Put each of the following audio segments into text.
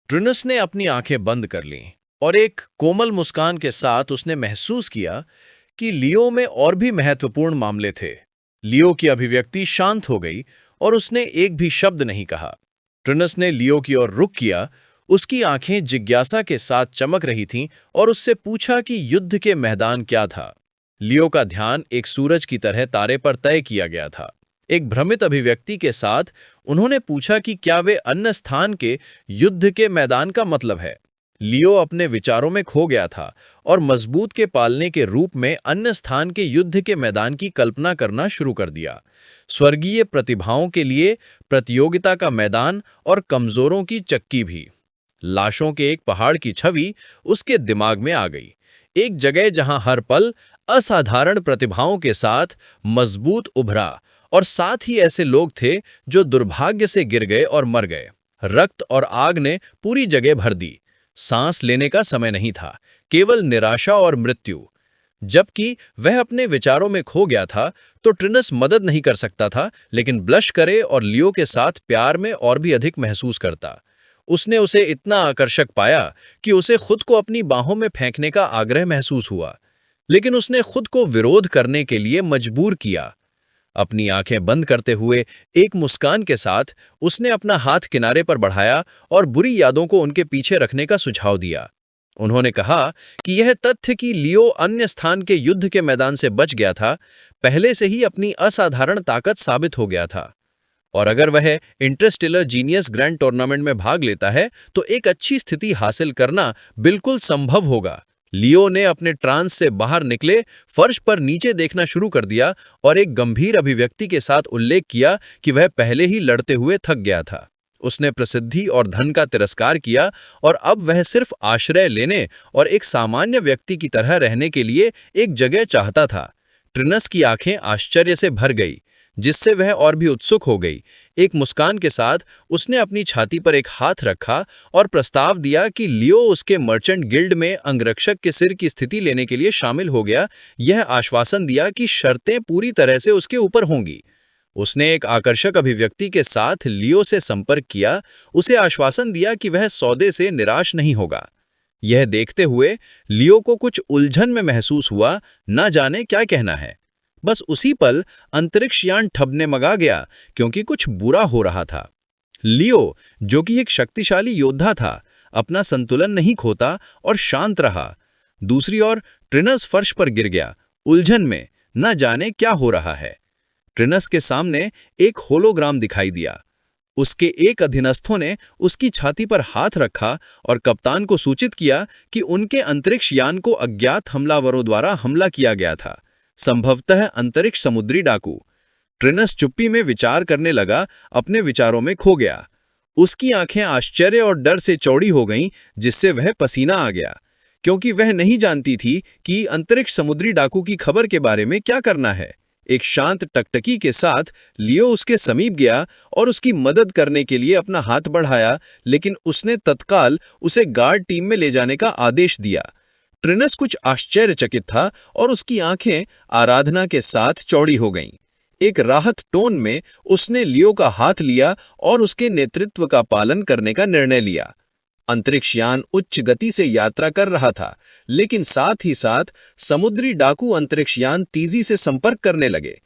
ट्रिनस ने अपनी आंखें बंद कर लीं और एक कोमल मुस्कान के साथ उसने महसूस किया कि लियो में और भी महत्वपूर्ण मामले थे। लियो की अभिव्यक्ति शांत हो गई और उसने एक भी शब्द नहीं कहा। ट्रिनस ने लियो की ओर रुख किया। उसकी आंखें जिज्ञासा के साथ चमक रही थीं और उससे पूछा कि युद्ध के मैदान क्या था। लियो का ध्यान एक सूरज की तरह तारे पर तय किया गया था। एक भ्रमित अभिव्यक्ति के साथ उन्होंने पूछा कि क्या वे अन्य स्थान के युद्ध के मैदान का मतलब है। लियो अपने विचारों में खो गया था और मजबूत के पालने के रूप में अन्य स्थान के युद्ध के मैदान की कल्पना करना शुरू कर दिया। स्वर्गीय प्रतिभाओं के लिए प्रतियोगिता का मैदान और कमजोरों की चक्की भी। लाशों के एक पहाड़ की छवि उसके दिमाग में आ गई। एक जगह जहां हर पल असाधारण प्रतिभाओं के साथ मजबूत उभरा और साथ ही ऐसे लोग थे जो दुर्भाग्य से गिर गए और मर गए। रक्त और आग ने पूरी जगह भर दी। सांस लेने का समय नहीं था, केवल निराशा और मृत्यु। जबकि वह अपने विचारों में खो गया था, तो ट्रिनस मदद नहीं कर सकता था, लेकिन ब्लश करे और लियो के साथ प्यार में और भी अधिक महसूस करता। उसने उसे इतना आकर्षक पाया कि उसे खुद को अपनी बाहों में फेंकने का आग्रह महसूस हुआ, लेकिन उसने खुद को विरोध करने के लिए मजबूर किया। अपनी आंखें बंद करते हुए एक मुस्कान के साथ उसने अपना हाथ किनारे पर बढ़ाया और बुरी यादों को उनके पीछे रखने का सुझाव दिया। उन्होंने कहा कि यह तथ्य कि लियो अन्य स्थान के युद्ध के मैदान से बच गया था, पहले से ही अपनी असाधारण ताकत साबित हो गया था। और अगर वह इंटरस्टेलर जीनियस ग्रैंड टूर्नामेंट में भाग लेता है, तो एक अच्छी स्थिति हासिल करना बिल्कुल संभव होगा। लियो ने अपने ट्रांस से बाहर निकले फर्श पर नीचे देखना शुरू कर दिया और एक गंभीर अभिव्यक्ति के साथ उल्लेख किया कि वह पहले ही लड़ते हुए थक गया था। उसने प्रसिद्धि और धन का तिरस्कार किया और अब वह सिर्फ आश्रय लेने और एक सामान्य व्यक्ति की तरह रहने के लिए एक जगह चाहता था। ट्रिनस की आंखें आश्चर्य से भर गई, जिससे वह और भी उत्सुक हो गई। एक मुस्कान के साथ उसने अपनी छाती पर एक हाथ रखा और प्रस्ताव दिया कि लियो उसके मर्चेंट गिल्ड में अंगरक्षक के सिर की स्थिति लेने के लिए शामिल हो गया। यह आश्वासन दिया कि शर्तें पूरी तरह से उसके ऊपर होंगी। उसने एक आकर्षक अभिव्यक्ति के साथ लियो से संपर्क किया, उसे आश्वासन दिया कि वह सौदे से निराश नहीं होगा। यह देखते हुए लियो को कुछ उलझन में महसूस हुआ, न जाने क्या कहना है। बस उसी पल अंतरिक्ष यान ठबने मगा गया, क्योंकि कुछ बुरा हो रहा था। लियो, जो कि एक शक्तिशाली योद्धा था, अपना संतुलन नहीं खोता और शांत रहा। दूसरी ओर ट्रिनस फर्श पर गिर गया, उलझन में, न जाने क्या हो रहा है। ट्रिनस के सामने एक होलोग्राम दिखाई दिया। उसके एक अधीनस्थों ने उसकी छाती पर हाथ रखा और कप्तान को सूचित किया कि उनके अंतरिक्ष यान को अज्ञात हमलावरों द्वारा हमला किया गया था, संभवतः अंतरिक्ष समुद्री डाकू। ट्रिनस चुप्पी में विचार करने लगा, अपने विचारों में खो गया। उसकी आंखें आश्चर्य और डर से चौड़ी हो गईं, जिससे वह पसीना आ गया, क्योंकि वह नहीं जानती थी कि अंतरिक्ष समुद्री डाकू की खबर के बारे में क्या करना है। एक शांत टकटकी के साथ लियो उसके समीप गया और उसकी मदद करने के लिए अपना हाथ बढ़ाया, लेकिन उसने तत्काल उसे गार्ड टीम में ले जाने का आदेश दिया। ट्रिनस कुछ आश्चर्यचकित था और उसकी आंखें आराधना के साथ चौड़ी हो गईं। एक राहत टोन में उसने लियो का हाथ लिया और उसके नेतृत्व का पालन करने का निर्णय लिया। अंतरिक्ष यान उच्च गति से यात्रा कर रहा था, लेकिन साथ ही साथ समुद्री डाकू अंतरिक्ष यान तेजी से संपर्क करने लगे।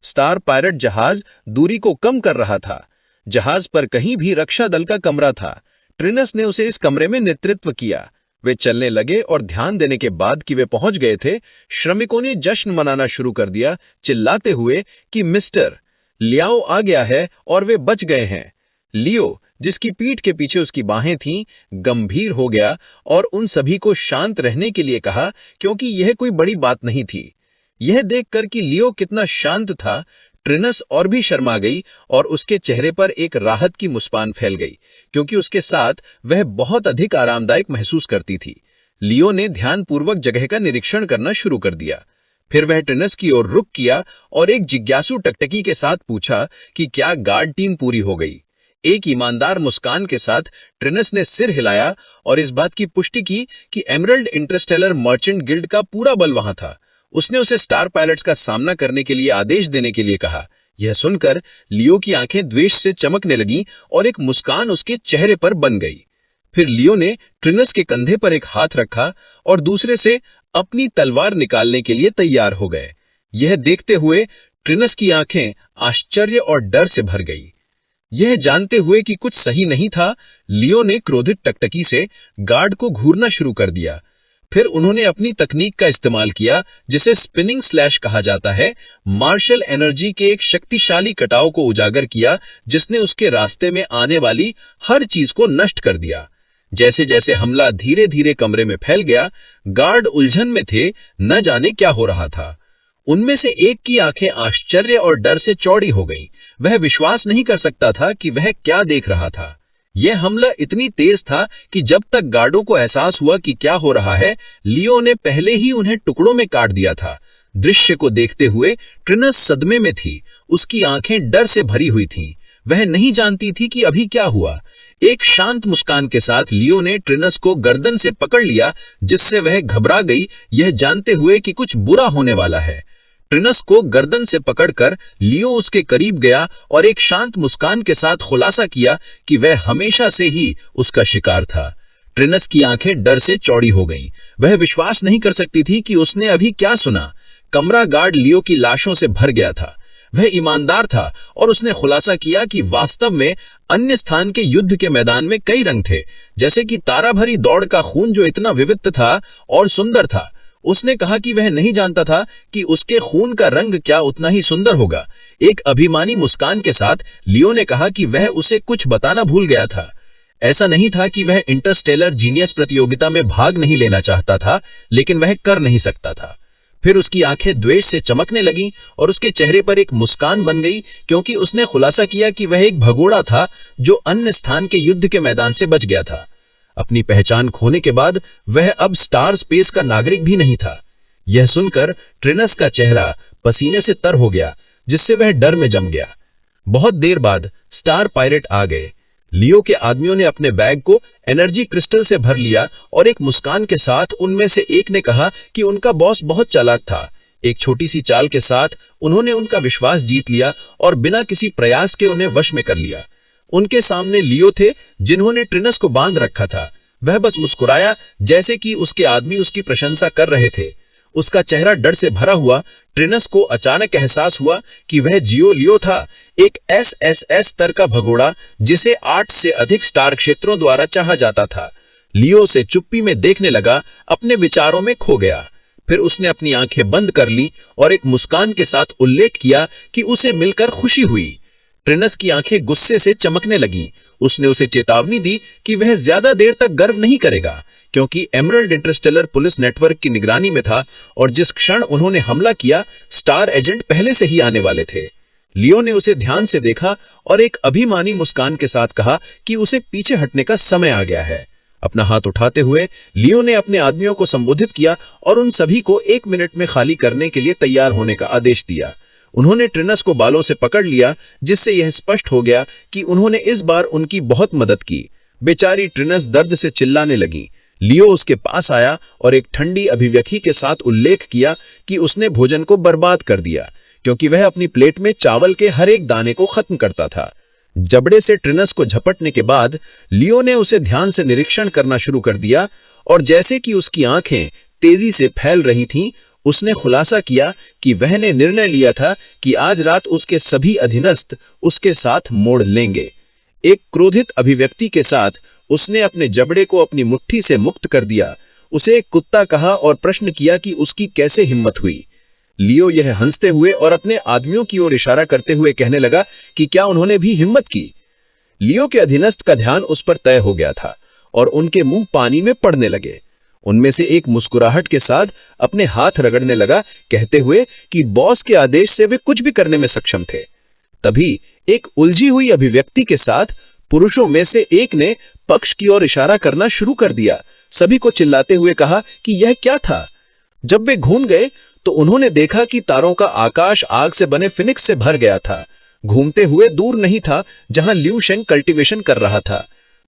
स्टार पायलट जहाज दूरी को कम कर रहा था। जहाज पर कहीं भी रक्षा दल का कमरा था। ट्रिनस ने उसे इस कमरे में नेतृत्व किया। वे चलने लगे और ध्यान देने के बाद कि वे पहुंच गए थे, श्रमिकों ने जश्न मनाना शुरू कर दिया, चिल्लाते हुए कि मिस्टर लियाओ आ गया है और वे बच गए हैं। लियो, जिसकी पीठ के पीछे उसकी बाहें थीं, गंभीर हो गया और उन सभी को शांत रहने के लिए कहा, क्योंकि यह कोई बड़ी बात नहीं थी। यह देखकर कि लियो कितना शांत था, ट्रिनस और भी शर्मा गई और उसके चेहरे पर एक राहत की मुस्कान फैल गई, क्योंकि उसके साथ वह बहुत अधिक आरामदायक महसूस करती थी। लियो ने ध्यानपूर्वक जगह का निरीक्षण करना शुरू कर दिया। फिर वह ट्रिनस की ओर रुख किया और एक जिज्ञासु टकटकी के साथ पूछा कि क्या गार्ड टीम पूरी हो गई। एक ईमानदार मुस्कान के साथ ट्रिनस ने सिर हिलाया और इस बात की पुष्टि की कि एमरल्ड इंटरस्टेलर मर्चेंट गिल्ड का पूरा बल वहां था। उसने उसे स्टार पायलट्स का सामना करने के लिए आदेश देने के लिए कहा। यह सुनकर लियो की आंखें द्वेष से चमकने लगीं और एक मुस्कान उसके चेहरे पर बन गई। फिर लियो ने ट्रिनस के कंधे पर एक हाथ रखा और दूसरे से अपनी तलवार निकालने के लिए तैयार हो गए। यह देखते हुए ट्रिनस की आंखें आश्चर्य और डर से भर गई। यह जानते हुए कि कुछ सही नहीं था, लियो ने क्रोधित टकटकी से गार्ड को घूरना शुरू कर दिया। फिर उन्होंने अपनी तकनीक का इस्तेमाल किया, जिसे स्पिनिंग स्लैश कहा जाता है। मार्शल एनर्जी के एक शक्तिशाली कटाव को उजागर किया, जिसने उसके रास्ते में आने वाली हर चीज को नष्ट कर दिया। जैसे जैसे हमला धीरे धीरे कमरे में फैल गया, गार्ड उलझन में थे, न जाने क्या हो रहा था। उनमें से एक की आंखें आश्चर्य और डर से चौड़ी हो गईं। वह विश्वास नहीं कर सकता था कि वह क्या देख रहा था। यह हमला इतनी तेज था कि जब तक गार्डों को एहसास हुआ कि क्या हो रहा है, लियो ने पहले ही उन्हें टुकड़ों में काट दिया था। दृश्य को देखते हुए ट्रिनस सदमे में थी। उसकी आंखें डर से भरी हुई थीं। वह नहीं जानती थी कि अभी क्या हुआ। एक शांत मुस्कान के साथ लियो ने ट्रिनस को गर्दन से पकड़ लिया, जिससे वह घबरा गई, यह जानते हुए कि कुछ बुरा होने वाला है। ट्रिनस को गर्दन से पकड़कर लियो उसके करीब गया और एक शांत मुस्कान के साथ खुलासा किया कि वह हमेशा से ही उसका शिकार था। ट्रिनस की आंखें डर से चौड़ी हो गईं। वह विश्वास नहीं कर सकती थी कि उसने अभी क्या सुना। कमरा गार्ड लियो की लाशों से भर गया था। वह ईमानदार था और उसने खुलासा किया कि वास्तव में अन्य स्थान के युद्ध के मैदान में कई रंग थे, जैसे कि तारा भरी दौड़ का खून जो इतना विविध था और सुंदर था। उसने कहा कि वह नहीं जानता था कि उसके खून का रंग क्या उतना ही सुंदर होगा। एक अभिमानी मुस्कान के साथ लियो ने कहा कि वह उसे कुछ बताना भूल गया था। ऐसा नहीं था कि वह इंटरस्टेलर जीनियस प्रतियोगिता में भाग नहीं लेना चाहता था, लेकिन वह कर नहीं सकता था। फिर उसकी आंखें द्वेष से चमकने लगीं और उसके चेहरे पर एक मुस्कान बन गई, क्योंकि उसने खुलासा किया कि वह एक भगोड़ा था जो अन्य स्थान के युद्ध के मैदान से बच गया था। अपनी पहचान खोने के बाद वह अब स्टार स्पेस का नागरिक भी नहीं था। यह सुनकर ट्रिनस का चेहरा पसीने से तर हो गया, जिससे वह डर में जम गया। बहुत देर बाद स्टार पायरेट आ गए। लियो के आदमियों ने अपने बैग को एनर्जी क्रिस्टल से भर लिया और एक मुस्कान के साथ उनमें से एक ने कहा कि उनका बॉस बहुत चालाक था। एक छोटी सी चाल के साथ उन्होंने उनका विश्वास जीत लिया और बिना किसी प्रयास के उन्हें वश में कर लिया। उनके सामने लियो थे, जिन्होंने ट्रिनस को बांध रखा था। वह बस मुस्कुराया, जैसे कि उसके आदमी उसकी प्रशंसा कर रहे थे। उसका चेहरा डर से भरा हुआ। ट्रिनस को अचानक एहसास हुआ कि वह जियो लियो था, एक एसएसएस स्तर का भगोड़ा जिसे 8 से अधिक स्टार क्षेत्रों द्वारा चाहा जाता था। लियो से चुप्पी में देखने लगा, अपने विचारों में खो गया। फिर उसने अपनी आंखें बंद कर ली और एक मुस्कान के साथ उल्लेख किया कि उसे मिलकर खुशी हुई। ट्रिनस की आंखें गुस्से से चमकने लगीं। उसने उसे चेतावनी दी कि वह ज्यादा देर तक गर्व नहीं करेगा, क्योंकि एमरल्ड इंटरस्टेलर पुलिस नेटवर्क की निगरानी में था और जिस क्षण उन्होंने हमला किया, स्टार एजेंट पहले से ही आने वाले थे। लियो ने उसे ध्यान से देखा और एक अभिमानी मुस्कान के साथ कहा कि उसे पीछे हटने का समय आ गया है। अपना हाथ उठाते हुए लियो ने अपने आदमियों को संबोधित किया और उन सभी को 1 मिनट में खाली करने के लिए तैयार होने का आदेश दिया। उन्होंने ट्रिनस को बालों से पकड़ लिया, जिससे यह स्पष्ट हो गया कि उन्होंने इस बार उनकी बहुत मदद की। बेचारी ट्रिनस दर्द से चिल्लाने लगी। लियो उसके पास आया और एक ठंडी अभिव्यक्ति के साथ उल्लेख किया कि उसने भोजन को बर्बाद कर दिया, क्योंकि वह अपनी प्लेट में चावल के हर एक दाने को खत्म करता था। जबड़े से ट्रिनस को झपटने के बाद लियो ने उसे ध्यान से निरीक्षण करना शुरू कर दिया और जैसे कि उसकी आंखें तेजी से फैल रही थीं, उसने खुलासा किया कि वह ने निर्णय लिया था कि आज रात उसके सभी अधीनस्थ उसके साथ मोड़ लेंगे। एक क्रोधित अभिव्यक्ति के साथ उसने अपने जबड़े को अपनी मुट्ठी से मुक्त कर दिया। उसे एक कुत्ता कहा और प्रश्न किया कि उसकी कैसे हिम्मत हुई। लियो यह हंसते हुए और अपने आदमियों की ओर इशारा करते हुए कहने लगा कि क्या उन्होंने भी हिम्मत की। लियो के अधीनस्थ का ध्यान उस पर तय हो गया था और उनके मुंह पानी में पड़ने लगे। उनमें से एक मुस्कुराहट के साथ अपने हाथ रगड़ने लगा, कहते हुए कि बॉस के आदेश से वे कुछ भी करने में सक्षम थे। तभी एक उलझी हुई अभिव्यक्ति के साथ पुरुषों में से एक ने पक्ष की ओर इशारा करना शुरू कर दिया, सभी को चिल्लाते हुए कहा कि यह क्या था। जब वे घूम गए तो उन्होंने देखा कि तारों का आकाश आग से बने फिनिक्स से भर गया था। घूमते हुए दूर नहीं था जहां लियू शेंग कल्टीवेशन कर रहा था।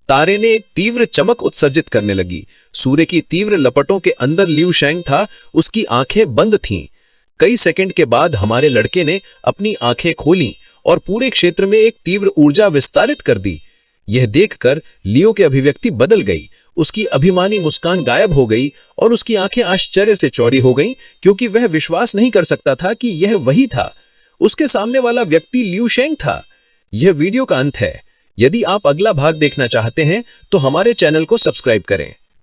तारे ने एक तीव्र चमक उत्सर्जित करने लगी। सूर्य की तीव्र लपटों के अंदर लियू शेंग था, उसकी आंखें बंद थीं। कई सेकंड के बाद हमारे लड़के ने अपनी आंखें खोली और पूरे क्षेत्र में एक तीव्र ऊर्जा विस्तारित कर दी। यह देखकर लियो की अभिव्यक्ति बदल गई। उसकी अभिमानी मुस्कान गायब हो गई और उसकी आंखें आश्चर्य से चौड़ी हो गईं, क्योंकि वह विश्वास नहीं कर सकता था कि यह वही था। उसके सामने वाला व्यक्ति लियू शेंग था। यह वीडियो का अंत है। यदि आप अगला भाग देखना चाहते हैं तो हमारे चैनल को सब्सक्राइब करें।